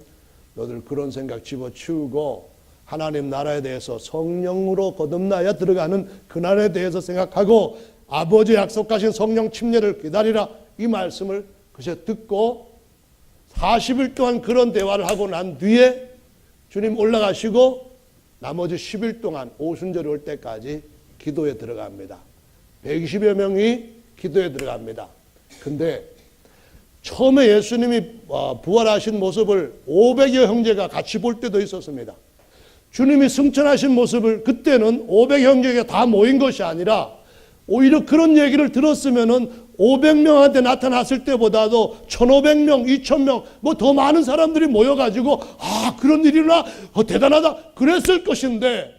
너들 그런 생각 집어치우고 하나님 나라에 대해서 성령으로 거듭나야 들어가는 그날에 대해서 생각하고 아버지 약속하신 성령 침례를 기다리라 이 말씀을 그저 듣고 40일 동안 그런 대화를 하고 난 뒤에 주님 올라가시고 나머지 10일 동안 오순절이 올 때까지 기도에 들어갑니다. 120여 명이 기도에 들어갑니다. 근데 처음에 예수님이 부활하신 모습을 500여 형제가 같이 볼 때도 있었습니다. 주님이 승천하신 모습을 그때는 500 형제가 다 모인 것이 아니라 오히려 그런 얘기를 들었으면은 500명한테 나타났을 때보다도 1,500명, 2,000명 뭐 더 많은 사람들이 모여가지고 그런 일이나 대단하다 그랬을 것인데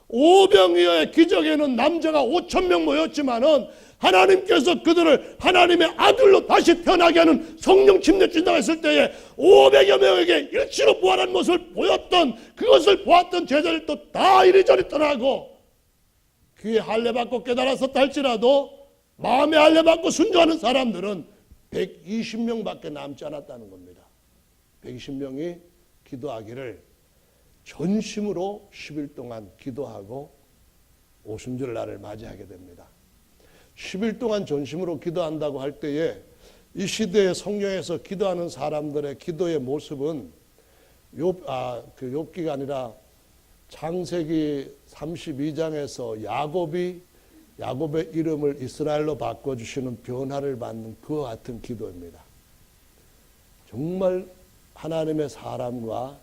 500여의 기적에는 남자가 5,000명 모였지만은 하나님께서 그들을 하나님의 아들로 다시 태어나게 하는 성령 침례 준다고 했을 때에 500여 명에게 일치로 부활한 모습을 보였던, 그것을 보았던 제자들도 다 이리저리 떠나고 귀에 할례받고 깨달았었다 할지라도 마음에 할례받고 순종하는 사람들은 120명밖에 남지 않았다는 겁니다. 120명이 기도하기를 전심으로 10일 동안 기도하고 오순절날을 맞이하게 됩니다. 10일 동안 전심으로 기도한다고 할 때에 이 시대의 성령에서 기도하는 사람들의 기도의 모습은 욥기가 아니라 창세기 32장에서 야곱의 이름을 이스라엘로 바꿔주시는 변화를 받는 그와 같은 기도입니다. 정말 하나님의 사람과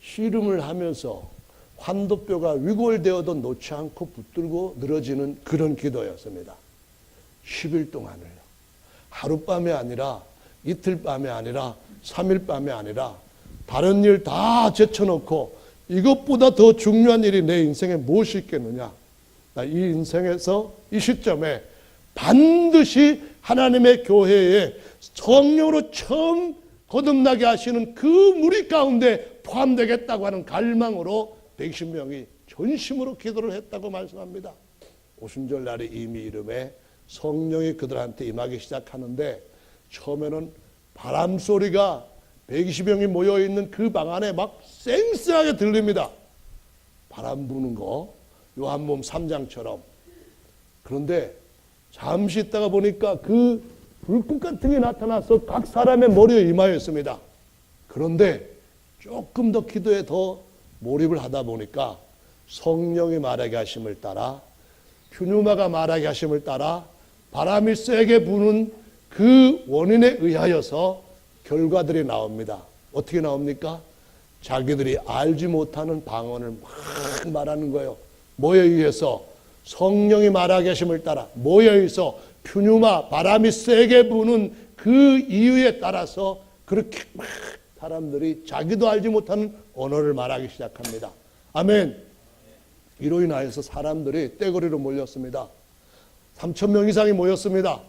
씨름을 하면서 환도뼈가 위골되어도 놓지 않고 붙들고 늘어지는 그런 기도였습니다. 10일 동안을요. 하룻밤이 아니라 이틀밤이 아니라 3일밤이 아니라 다른 일 다 제쳐놓고 이것보다 더 중요한 일이 내 인생에 무엇이 있겠느냐. 이 인생에서 이 시점에 반드시 하나님의 교회에 성령으로 처음 거듭나게 하시는 그 무리 가운데 포함되겠다고 하는 갈망으로 120명이 전심으로 기도를 했다고 말씀합니다. 오순절 날이 이미 이름에 성령이 그들한테 임하기 시작하는데 처음에는 바람 소리가 120명이 모여있는 그 방 안에 막 쌩쌩하게 들립니다. 바람 부는 거 요한복음 3장처럼. 그런데 잠시 있다가 보니까 그 불꽃 같은 게 나타나서 각 사람의 머리에 임하였습니다. 그런데 조금 더 기도에 더 몰입을 하다 보니까 성령이 말하게 하심을 따라 퓨뉴마가 말하게 하심을 따라 바람이 세게 부는 그 원인에 의하여서 결과들이 나옵니다. 어떻게 나옵니까? 자기들이 알지 못하는 방언을 막 말하는 거예요. 뭐에 의해서? 성령이 말하게 하심을 따라. 뭐에 의해서? 퓨뉴마, 바람이 세게 부는 그 이유에 따라서 그렇게 막 사람들이 자기도 알지 못하는 언어를 말하기 시작합니다. 아멘. 이로 인하여서 사람들이 떼거리로 몰렸습니다. 3,000명 이상이 모였습니다.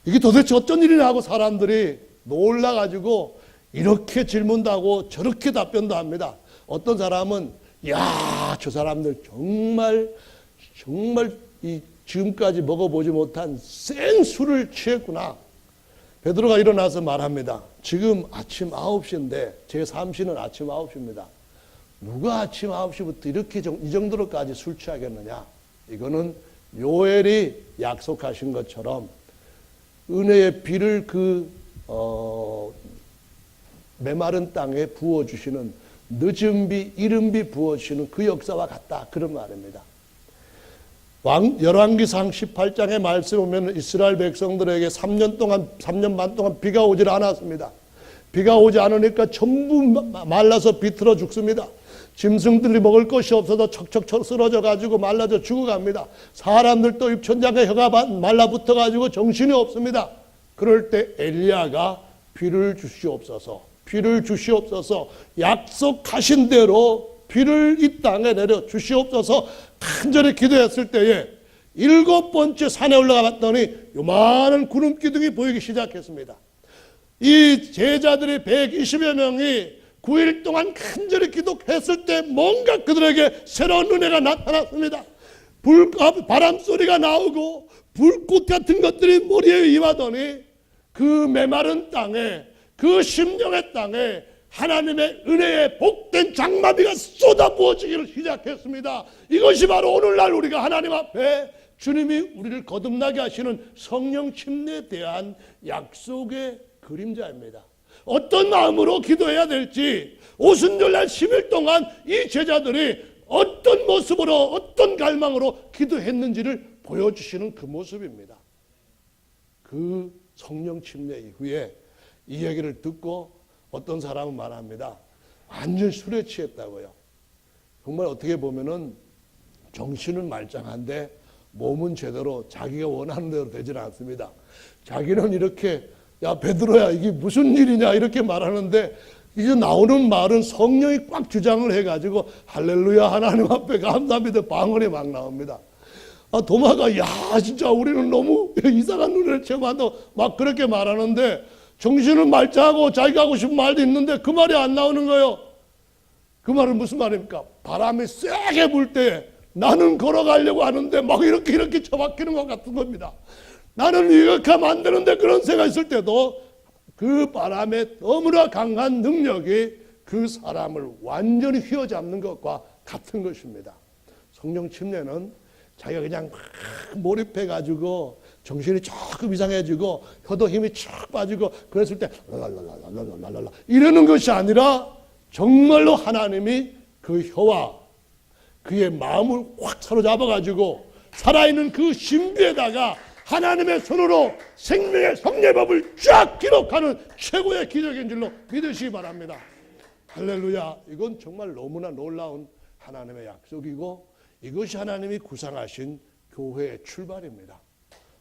이게 도대체 어떤 일이냐 하고 사람들이 놀라가지고 이렇게 질문도 하고 저렇게 답변도 합니다. 어떤 사람은 야, 저 사람들 정말 이 지금까지 먹어보지 못한 센 술을 취했구나. 베드로가 일어나서 말합니다. 지금 아침 9시인데 제 삼시는 아침 9시입니다. 누가 아침 9시부터 이렇게 이 정도로까지 술 취하겠느냐. 이거는 요엘이 약속하신 것처럼 은혜의 비를 메마른 땅에 부어주시는 늦은 비, 이른 비 부어주시는 그 역사와 같다. 그런 말입니다. 열왕기상 18장의 말씀에 보면 이스라엘 백성들에게 3년 반 동안 비가 오질 않았습니다. 비가 오지 않으니까 전부 말라서 비틀어 죽습니다. 짐승들이 먹을 것이 없어서 척척 쓰러져 가지고 말라져 죽어갑니다. 사람들도 입천장에 혀가 말라붙어 가지고 정신이 없습니다. 그럴 때 엘리야가 비를 주시옵소서, 비를 주시옵소서, 약속하신 대로 비를 이 땅에 내려 주시옵소서 간절히 기도했을 때에 7번째 산에 올라가 봤더니 요만한 구름 기둥이 보이기 시작했습니다. 이 제자들이 120여 명이 9일 동안 간절히 기도했을 때 뭔가 그들에게 새로운 은혜가 나타났습니다. 바람 소리가 나오고 불꽃 같은 것들이 머리에 임하더니 그 메마른 땅에, 그 심령의 땅에 하나님의 은혜의 복된 장마비가 쏟아부어지기를 시작했습니다. 이것이 바로 오늘날 우리가 하나님 앞에 주님이 우리를 거듭나게 하시는 성령 침례에 대한 약속의 그림자입니다. 어떤 마음으로 기도해야 될지, 오순절날 10일 동안 이 제자들이 어떤 모습으로, 어떤 갈망으로 기도했는지를 보여주시는 그 모습입니다. 그 성령 침례 이후에 이 얘기를 듣고 어떤 사람은 말합니다. 완전 술에 취했다고요. 정말 어떻게 보면은 정신은 말짱한데 몸은 제대로 자기가 원하는 대로 되질 않습니다. 자기는 이렇게 야 베드로야 이게 무슨 일이냐 이렇게 말하는데 이제 나오는 말은 성령이 꽉 주장을 해가지고 할렐루야 하나님 앞에 감사합니다 방언이 막 나옵니다. 도마가 야 진짜 우리는 너무 이상한 눈을 체험한다 막 그렇게 말하는데 정신은 말짱하고 자기가 하고 싶은 말도 있는데 그 말이 안 나오는 거예요. 그 말은 무슨 말입니까? 바람이 세게 불 때 나는 걸어가려고 하는데 막 이렇게 처박히는 것 같은 겁니다. 나는 이렇게 하면 안 되는데 그런 생각이 있을 때도 그 바람의 너무나 강한 능력이 그 사람을 완전히 휘어잡는 것과 같은 것입니다. 성령 침례는 자기가 그냥 막 몰입해가지고 정신이 조금 이상해지고 혀도 힘이 쫙 빠지고 그랬을 때 랄랄랄랄랄랄랄라 이러는 것이 아니라 정말로 하나님이 그 혀와 그의 마음을 확 사로잡아가지고 살아있는 그 신비에다가 하나님의 손으로 생명의 성례법을 쫙 기록하는 최고의 기적인 줄로 믿으시기 바랍니다. 할렐루야. 이건 정말 너무나 놀라운 하나님의 약속이고 이것이 하나님이 구상하신 교회의 출발입니다.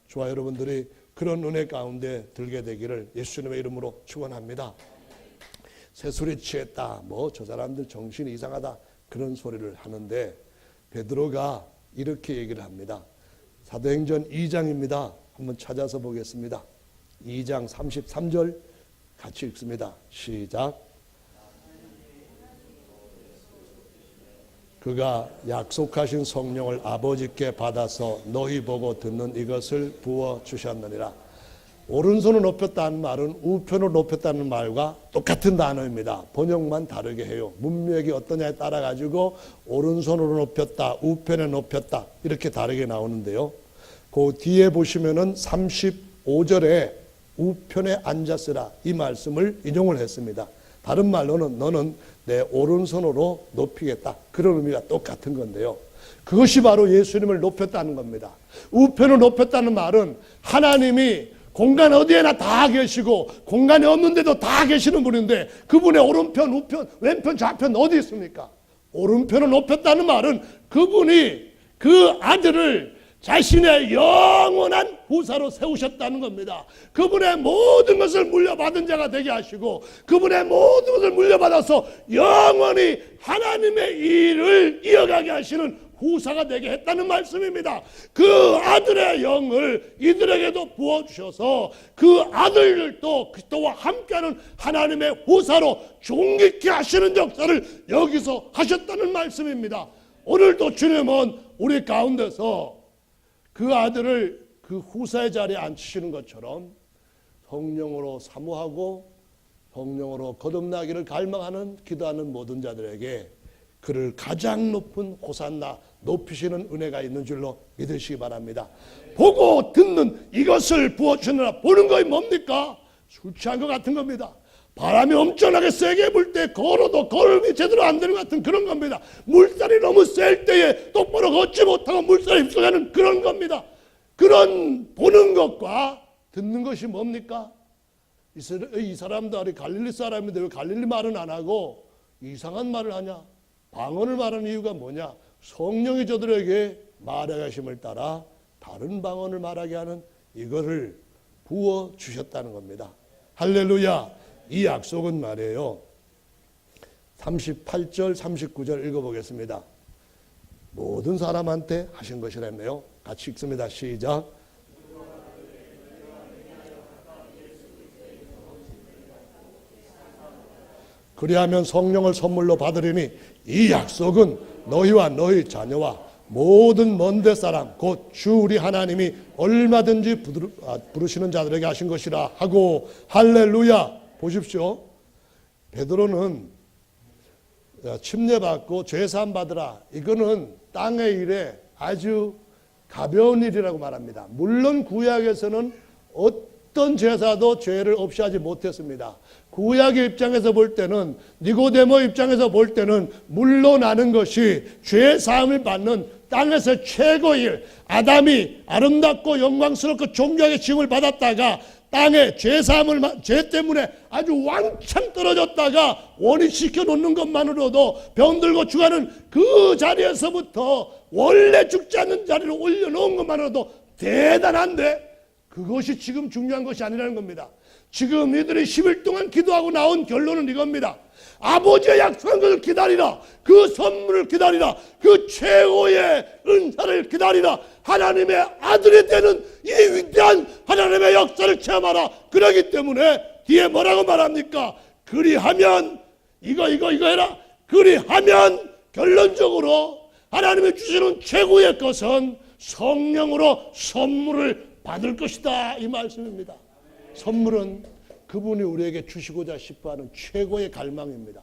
저와 여러분들이 그런 은혜 가운데 들게 되기를 예수님의 이름으로 축원합니다. 새술이 취했다. 뭐 저 사람들 정신이 이상하다. 그런 소리를 하는데 베드로가 이렇게 얘기를 합니다. 사도행전 2장입니다. 한번 찾아서 보겠습니다. 2장 33절 같이 읽습니다. 시작. 그가 약속하신 성령을 아버지께 받아서 너희 보고 듣는 이것을 부어주셨느니라. 오른손을 높였다는 말은 우편을 높였다는 말과 똑같은 단어입니다. 번역만 다르게 해요. 문맥이 어떠냐에 따라 가지고 오른손으로 높였다, 우편에 높였다 이렇게 다르게 나오는데요. 그 뒤에 보시면은 35절에 우편에 앉았으라 이 말씀을 인용을 했습니다. 다른 말로는 너는 내 오른손으로 높이겠다. 그런 의미가 똑같은 건데요. 그것이 바로 예수님을 높였다는 겁니다. 우편을 높였다는 말은 하나님이 공간 어디에나 다 계시고 공간이 없는데도 다 계시는 분인데 그분의 오른편, 우편, 왼편, 좌편 어디 있습니까? 오른편을 높였다는 말은 그분이 그 아들을 자신의 영원한 후사로 세우셨다는 겁니다. 그분의 모든 것을 물려받은 자가 되게 하시고 그분의 모든 것을 물려받아서 영원히 하나님의 일을 이어가게 하시는 후사가 되게 했다는 말씀입니다. 그 아들의 영을 이들에게도 부어주셔서 그 아들들도 그리스도와 함께하는 하나님의 후사로 존귀케 하시는 역사를 여기서 하셨다는 말씀입니다. 오늘도 주님은 우리 가운데서 그 아들을 그 후사의 자리에 앉히시는 것처럼 성령으로 사모하고 성령으로 거듭나기를 갈망하는 기도하는 모든 자들에게 그를 가장 높은 호산나 높이시는 은혜가 있는 줄로 믿으시기 바랍니다. 보고 듣는 이것을 부어주느라 보는 것이 뭡니까? 술 취한 것 같은 겁니다. 바람이 엄청나게 세게 불 때 걸어도 걸음이 제대로 안 되는 것 같은 그런 겁니다. 물살이 너무 셀 때에 똑바로 걷지 못하고 물살에 휩쓸려가는 그런 겁니다. 그런 보는 것과 듣는 것이 뭡니까? 이 사람들이 갈릴리 사람인데 왜 갈릴리 말은 안 하고 이상한 말을 하냐? 방언을 말하는 이유가 뭐냐? 성령이 저들에게 말하게 하심을 따라 다른 방언을 말하게 하는 이거를 부어주셨다는 겁니다. 할렐루야. 이 약속은 말이에요. 38절 39절 읽어보겠습니다. 모든 사람한테 하신 것이라며요. 같이 읽습니다. 시작. 그리하면 성령을 선물로 받으리니 이 약속은 너희와 너희 자녀와 모든 먼데 사람 곧 주 우리 하나님이 얼마든지 부르시는 자들에게 하신 것이라 하고 할렐루야. 보십시오. 베드로는 침례받고 죄사함 받으라. 이거는 땅의 일에 아주 가벼운 일이라고 말합니다. 물론 구약에서는 어떤 제사도 죄를 없이 하지 못했습니다. 구약의 입장에서 볼 때는 니고데모 입장에서 볼 때는 물러나는 것이 죄 사함을 받는 땅에서 최고의 일. 아담이 아름답고 영광스럽고 존귀하게 지음을 받았다가 땅에 죄 때문에 아주 왕창 떨어졌다가 원위시켜 놓는 것만으로도 병들고 죽어가는 그 자리에서부터 원래 죽지 않는 자리로 올려놓은 것만으로도 대단한데 그것이 지금 중요한 것이 아니라는 겁니다. 지금 이들이 10일 동안 기도하고 나온 결론은 이겁니다. 아버지의 약속한 것을 기다리라. 그 선물을 기다리라. 그 최고의 은사를 기다리라. 하나님의 아들이 되는 이 위대한 하나님의 역사를 체험하라. 그러기 때문에 뒤에 뭐라고 말합니까? 그리하면 이거 해라. 그리하면 결론적으로 하나님이 주시는 최고의 것은 성령으로 선물을 받을 것이다, 이 말씀입니다. 선물은 그분이 우리에게 주시고자 싶어하는 최고의 갈망입니다.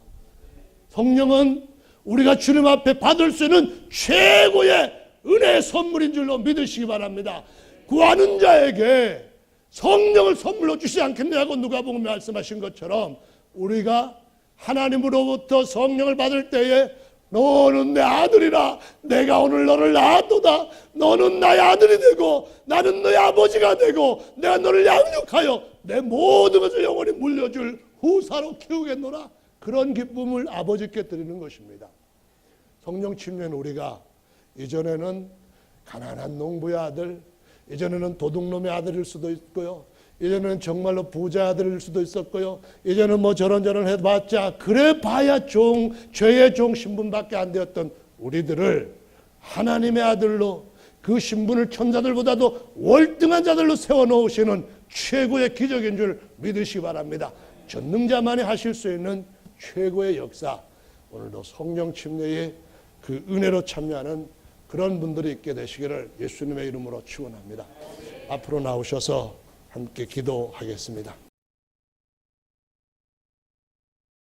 성령은 우리가 주님 앞에 받을 수 있는 최고의 은혜의 선물인 줄로 믿으시기 바랍니다. 구하는 자에게 성령을 선물로 주시지 않겠냐고 누가복음에 말씀하신 것처럼 우리가 하나님으로부터 성령을 받을 때에 너는 내 아들이라. 내가 오늘 너를 낳았도다. 너는 나의 아들이 되고 나는 너의 아버지가 되고 내가 너를 양육하여 내 모든 것을 영원히 물려줄 후사로 키우겠노라. 그런 기쁨을 아버지께 드리는 것입니다. 성령 침례는 우리가 이전에는 가난한 농부의 아들, 이전에는 도둑놈의 아들일 수도 있고요, 이제는 정말로 부자 아들일 수도 있었고요, 이제는 뭐 저런저런 해봤자 그래 봐야 죄의 종 신분밖에 안 되었던 우리들을 하나님의 아들로, 그 신분을 천사들보다도 월등한 자들로 세워놓으시는 최고의 기적인 줄 믿으시기 바랍니다. 전능자만이 하실 수 있는 최고의 역사, 오늘도 성령 침례의 그 은혜로 참여하는 그런 분들이 있게 되시기를 예수님의 이름으로 축원합니다. 앞으로 나오셔서 함께 기도하겠습니다.